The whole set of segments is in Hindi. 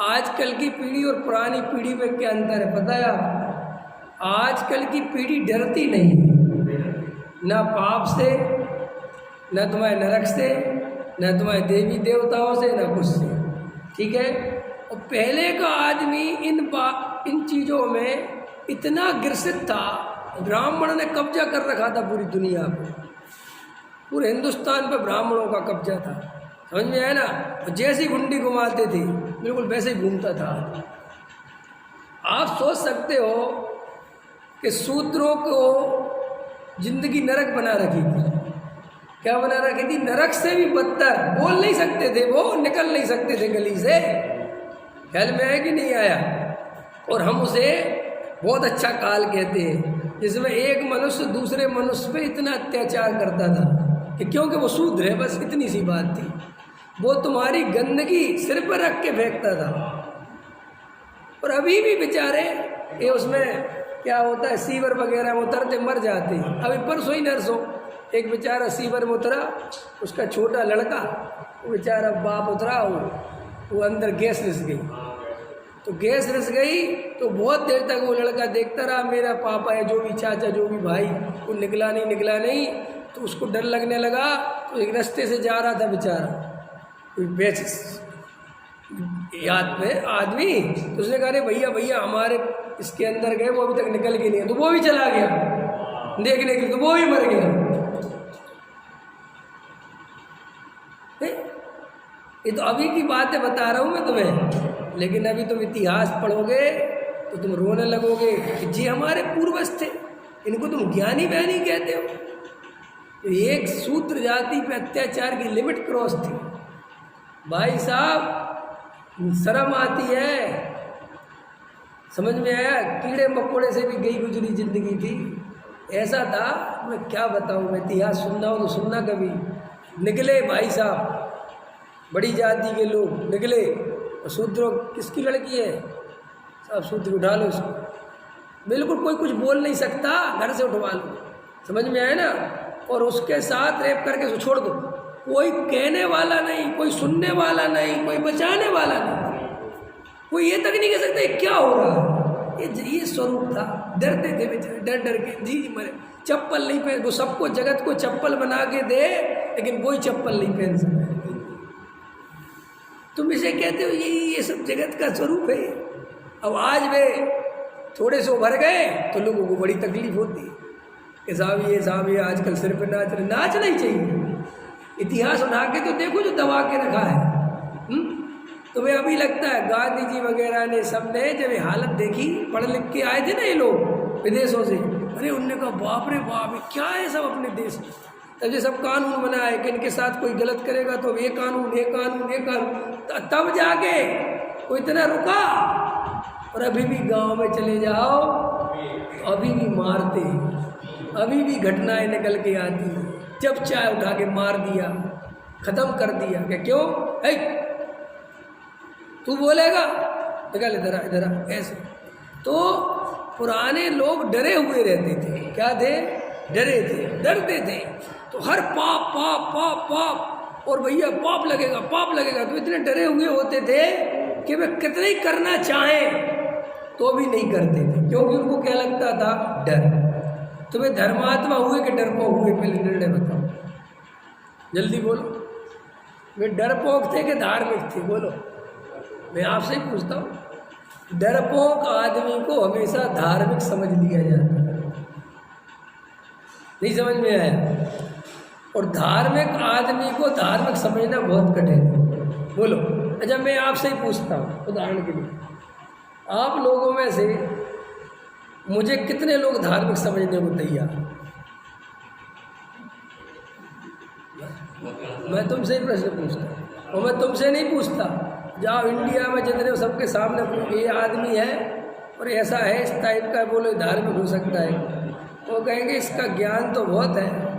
आजकल की पीढ़ी और पुरानी पीढ़ी में क्या अंतर है पता है आपको? आजकल की पीढ़ी डरती नहीं ना पाप से, न तुम्हारे नरक से, न तुम्हारे देवी देवताओं से, न कुछ से। ठीक है। और पहले का आदमी इन चीज़ों में इतना ग्रसित था, ब्राह्मण ने कब्जा कर रखा था पूरी दुनिया पे, पूरे हिंदुस्तान पे ब्राह्मणों का कब्जा था। समझ में आया ना? जैसी गुंडी घुमाते थे बिल्कुल वैसे ही घूमता था। आप सोच सकते हो कि शूद्रों को जिंदगी नरक बना रखी थी। क्या बना रखी थी? नरक से भी बदतर। बोल नहीं सकते थे वो, निकल नहीं सकते थे गली से। ख्याल में आया कि नहीं आया? और हम उसे बहुत अच्छा काल कहते हैं, जिसमें एक मनुष्य दूसरे मनुष्य पे इतना अत्याचार करता था कि क्योंकि वो शूद्र है, बस इतनी सी बात थी। वो तुम्हारी गंदगी सिर पर रख के फेंकता था। और अभी भी बेचारे ये उसमें क्या होता है, सीवर वगैरह में उतरते मर जाते हैं। अभी परसों ही नरसों एक बेचारा सीवर में उतरा, उसका छोटा लड़का, वो बेचारा बाप उतरा, वो अंदर गैस रिस गई। तो गैस रिस गई तो बहुत देर तक वो लड़का देखता रहा, मेरा पापा है, जो भी चाचा, जो भी भाई, वो निकला नहीं। तो उसको डर लगने लगा। तो एक रास्ते से जा रहा था बेचारा, कोई बेच याद में आदमी, तो उसने कहा, अरे भैया हमारे इसके अंदर गए, वो अभी तक निकल के नहीं है। तो वो भी चला गया देखने के लिए, तो वो भी मर गया। ये तो अभी की बातें बता रहा हूँ मैं तुम्हें, लेकिन अभी तुम इतिहास पढ़ोगे तो तुम रोने लगोगे कि जी हमारे पूर्वज थे, इनको तुम ज्ञानी बयानी कहते हो। तो एक शूद्र जाति पे अत्याचार की लिमिट क्रॉस थी भाई साहब। शर्म आती है। समझ में आया? कीड़े मकोड़े से भी गई गुजरी जिंदगी थी। ऐसा था, मैं क्या बताऊँ, मैं इतिहास सुनना हो तो सुनना कभी। निकले भाई साहब, बड़ी जाति के लोग निकले। और शूद्र किसकी लड़की है साहब? शूद्र उठा लो उसको, बिल्कुल कोई कुछ बोल नहीं सकता, घर से उठवा लो। समझ में आया ना? और उसके साथ रेप करके उसको छोड़ दो। कोई कहने वाला नहीं, कोई सुनने वाला नहीं, कोई बचाने वाला नहीं, कोई ये तक नहीं कह सकता क्या हो रहा है। ये स्वरूप था। डरते थे बेचारे, डर के जी मरे। चप्पल नहीं पहन, वो सबको जगत को चप्पल बना के दे, लेकिन कोई चप्पल नहीं पहन सकता। तुम इसे कहते हो ये सब जगत का स्वरूप है। अब आज वे थोड़े से उभर गए तो लोगों को बड़ी तकलीफ होती है कि साहब ये आजकल सिर पे नाच नहीं चाहिए। इतिहास उठा के तो देखो जो दबा के रखा है। तुम्हें अभी लगता है गांधी जी वगैरह ने, सबने जब ये हालत देखी, पढ़ लिख के आए थे ना ये लोग विदेशों से, अरे उनने कहा बाप रे बाप, क्या है सब अपने देश में। तब ये सब कानून बना है कि इनके साथ कोई गलत करेगा तो ये कानून। तब जाके कोई इतना रुका। और अभी भी गांव में चले जाओ, अभी भी मारते हैं, अभी भी घटनाएं निकल के आती हैं। जब चाय उठा के मार दिया, खत्म कर दिया। क्या क्यों? तू बोलेगा, निकल इधर ऐसे। तो पुराने लोग डरे हुए रहते थे। क्या थे? डरे थे, डरते थे। तो हर पाप पाप पाप पाप, और भैया पाप लगेगा। तो इतने डरे हुए होते थे कि वे कितना ही करना चाहें तो भी नहीं करते थे, क्योंकि उनको क्या लगता था? डर। तुम्हें धर्मात्मा हुए कि डरपोक हुए? पहले निर्णय बताओ, जल्दी बोलो। वे डरपोक थे कि धार्मिक थे? बोलो, मैं आपसे ही पूछता हूँ। डरपोक आदमी को हमेशा धार्मिक समझ लिया जाता है। नहीं समझ में आया? और धार्मिक आदमी को धार्मिक समझना बहुत कठिन है। बोलो। अच्छा, मैं आपसे ही पूछता हूँ उदाहरण के लिए, आप लोगों में से मुझे कितने लोग धार्मिक समझने को तैयार? मैं तुमसे ही प्रश्न पूछता हूँ, और मैं तुमसे नहीं पूछता। जाओ इंडिया में जितने सबके सामने ये आदमी है और ऐसा है, इस टाइप का, बोलो धार्मिक हो सकता है, वो कहेंगे इसका ज्ञान तो बहुत है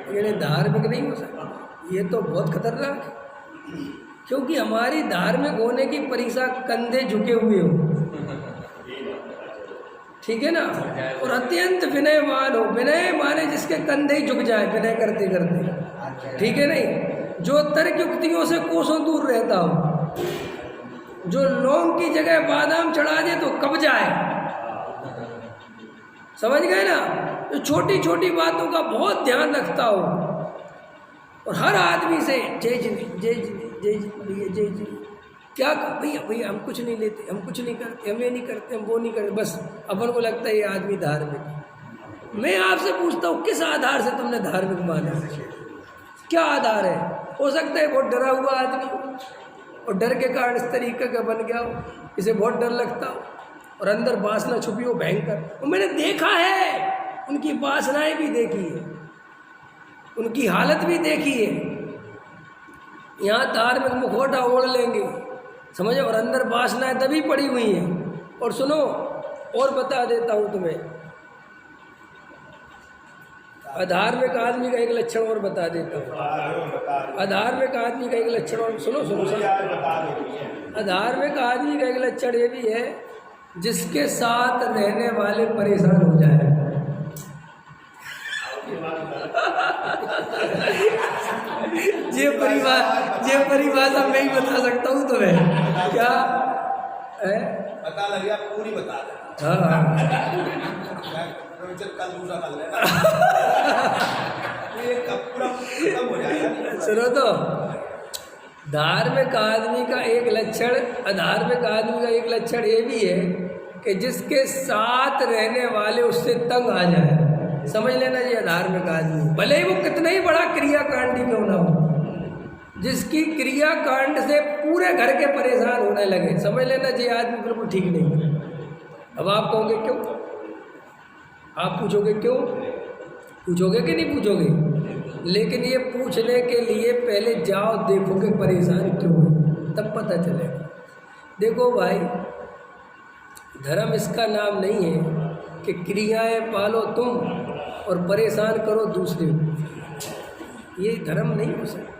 लेकिन धार्मिक नहीं हो सकता। ये तो बहुत खतरनाक है, क्योंकि हमारी धार्मिक होने की परीक्षा कंधे झुके हुए हो, ठीक है ना, और अत्यंत विनयवान हो। विनय माने जिसके कंधे ही झुक जाए विनय करते करते, ठीक है नहीं, जो तर्क युक्तियों से कोसों दूर रहता हो, जो लौंग की जगह बादाम चढ़ा दे तो कब जाए। समझ गए ना। जो छोटी छोटी बातों का बहुत ध्यान रखता हो और हर आदमी से जय जिंदगी जय जिंदगी जय जिंदगी जय जिंदगी। क्या भैया भैया हम कुछ नहीं लेते, हम कुछ नहीं करते, हम ये नहीं करते, हम वो नहीं करते, बस अपन को लगता है ये आदमी धार्मिक है। मैं आपसे पूछता हूँ किस आधार से तुमने धार्मिक माना, क्या आधार है। हो सकता है बहुत डरा हुआ आदमी हो और डर के कारण इस तरीके का बन गया हो, इसे बहुत डर लगता हो और अंदर वासना छुपी हो भयंकर। और मैंने देखा है, उनकी वासनाएं भी देखी है, उनकी हालत भी देखी है। यहाँ धार्मिक मुखौटा ओढ़ लेंगे समझो और अंदर वासनाएं दबी पड़ी हुई हैं। और सुनो और बता देता हूँ तुम्हें, अधार्मिक आदमी का एक लक्षण और बता देता हूँ। अधार्मिक आदमी का एक लक्षण और सुनो सुनो अधार्मिक आदमी का एक लक्षण ये भी है, जिसके साथ रहने वाले परेशान हो जाए। ये परिभाषा मैं ही बता सकता हूँ तुम्हें। क्या है बता लगे पूरी बता दे। हाँ कल दूसरा कर लेना। ये कब पूरा खत्म हो जाएगा। सुनो तो, धार्मिक आदमी का एक लक्षण, अधार्मिक आदमी का एक लक्षण ये भी है कि जिसके साथ रहने वाले उससे तंग आ जाए। समझ लेना ये धार्मिक आदमी, भले ही वो कितना ही बड़ा क्रियाकांडी क्यों ना हो, जिसकी क्रियाकांड से पूरे घर के परेशान होने लगे, समझ लेना ये आदमी बिल्कुल ठीक नहीं है। अब आप कहोगे क्यों, आप पूछोगे क्यों, पूछोगे कि नहीं पूछोगे। लेकिन ये पूछने के लिए पहले जाओ देखो कि परेशान क्यों है, तब पता चलेगा। देखो भाई, धर्म इसका नाम नहीं है कि क्रियाएं पालो तुम और परेशान करो दूसरे को। ये धर्म नहीं हो सकता।